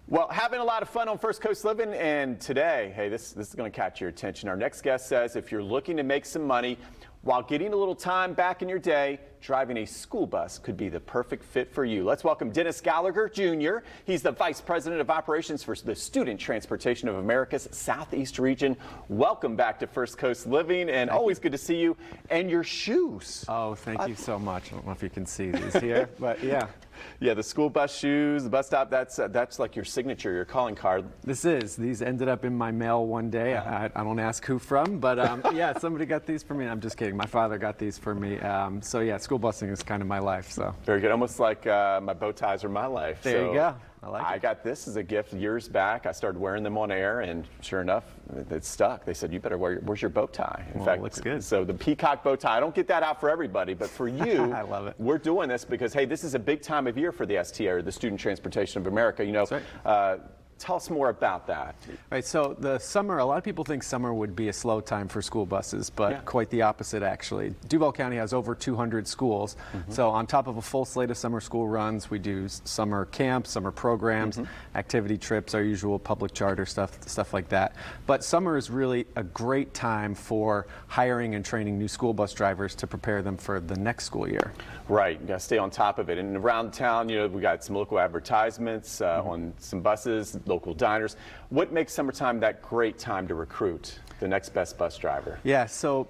Well, having a lot of fun on First Coast Living, and today, hey, this is going to catch your attention. Our next guest says if you're looking to make some money while getting a little time back in your day, driving a school bus could be the perfect fit for you. Let's welcome Denis Gallagher Jr. He's the Vice President of Operations for the Student Transportation of America's Southeast region. Welcome back to First Coast Living, and always good to see you. And your shoes. Oh, thank you so much. I don't know if you can see these here, but yeah. Yeah, the school bus shoes, the bus stop, that's like your signature, your calling card. These ended up in my mail one day. I don't ask who from, but yeah, somebody got these for me. I'm just kidding. My father got these for me. So yeah, school busing is kind of my life. So very good. Almost like my bow ties are my life. There you go. I got this as a gift years back. I started wearing them on air, and sure enough, it stuck. They said, you better wear, where's your bow tie? In fact, it looks good. So the peacock bow tie, I don't get that out for everybody, but for you, I love it. We're doing this because, hey, this is a big time of year for the STA, or the Student Transportation of America. You know, that's right. Tell us more about that. Right, so the summer, a lot of people think summer would be a slow time for school buses, but quite the opposite actually. Duval County has over 200 schools, so on top of a full slate of summer school runs, we do summer camps, summer programs, activity trips, our usual public charter stuff like that. But summer is really a great time for hiring and training new school bus drivers to prepare them for the next school year. Right, you got to stay on top of it. And around town, you know, we got some local advertisements on some buses, local diners. What makes summertime that great time to recruit the next best bus driver? Yeah, so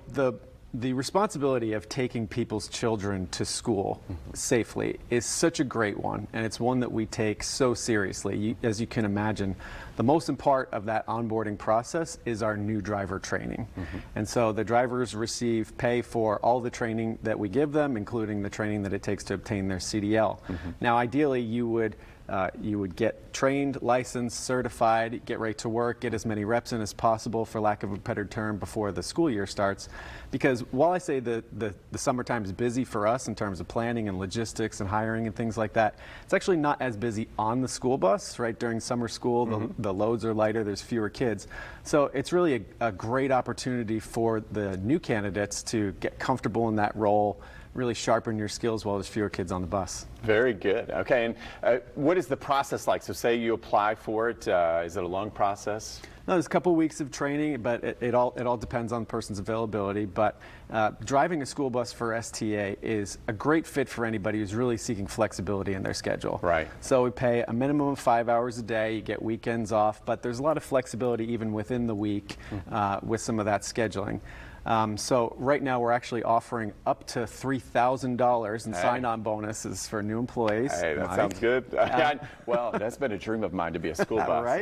the responsibility of taking people's children to school safely is such a great one, and it's one that we take so seriously. As you can imagine, the most important part of that onboarding process is our new driver training. And so the drivers receive pay for all the training that we give them, including the training that it takes to obtain their CDL. Now, ideally, you would get trained, licensed, certified, get right to work, get as many reps in as possible, for lack of a better term, before the school year starts. Because while I say the summertime is busy for us in terms of planning and logistics and hiring and things like that, it's actually not as busy on the school bus, right? During summer school, the loads are lighter, there's fewer kids. So it's really a great opportunity for the new candidates to get comfortable in that role, really sharpen your skills while there's fewer kids on the bus. Very good. Okay, and what is the process like? So say you apply for it, is it a long process? No, there's a couple weeks of training, but it all depends on the person's availability. But driving a school bus for STA is a great fit for anybody who's really seeking flexibility in their schedule. Right. So we pay a minimum of 5 hours a day, you get weekends off, but there's a lot of flexibility even within the week with some of that scheduling. So right now we're actually offering up to $3,000 in sign-on bonuses for new employees. Hey, that sounds good. Well, that's been a dream of mine, to be a school bus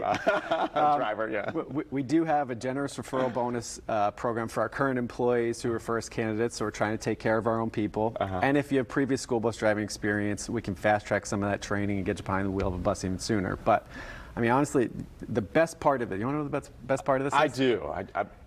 driver. Yeah. We do have a generous referral bonus program for our current employees who are first candidates, so we're trying to take care of our own people. And if you have previous school bus driving experience, we can fast-track some of that training and get you behind the wheel of a bus even sooner. But I mean, honestly, the best part of it, you want to know the best part of this is? I do.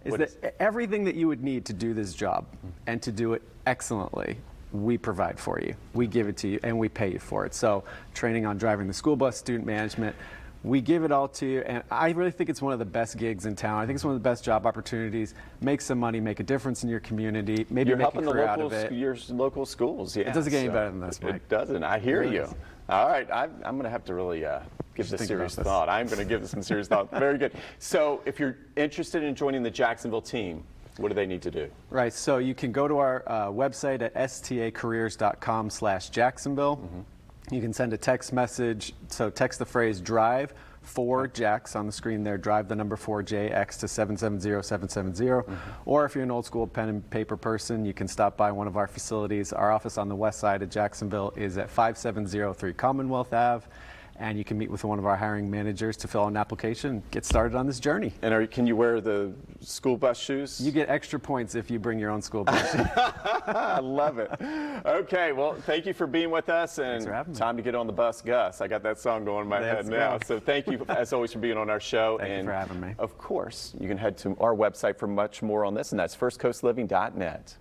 Is that everything that you would need to do this job and to do it excellently, we provide for you. We give it to you, and we pay you for it. So training on driving the school bus, student management, we give it all to you, and I really think it's one of the best gigs in town. I think it's one of the best job opportunities. Make some money, make a difference in your community, maybe make a career out of it. Your local schools, yeah. It doesn't get any better than this, Mike. It doesn't. I hear you. All right, I'm going to have to really give this serious thought. I'm going to give this some serious thought. Very good. So if you're interested in joining the Jacksonville team, what do they need to do? Right, so you can go to our website at stacareers.com/Jacksonville. You can send a text message, so text the phrase drive 4JAX on the screen there, drive the number 4JX to 770-770. Or if you're an old school pen and paper person, you can stop by one of our facilities. Our office on the west side of Jacksonville is at 5703 Commonwealth Ave. And you can meet with one of our hiring managers to fill out an application and get started on this journey. And can you wear the school bus shoes? You get extra points if you bring your own school bus. I love it. Okay, well, thank you for being with us. And thanks for having me. Time to get on the bus, Gus. I got that song going in my head now. So thank you, as always, for being on our show. Thank you for having me. Of course, you can head to our website for much more on this, and that's firstcoastliving.net.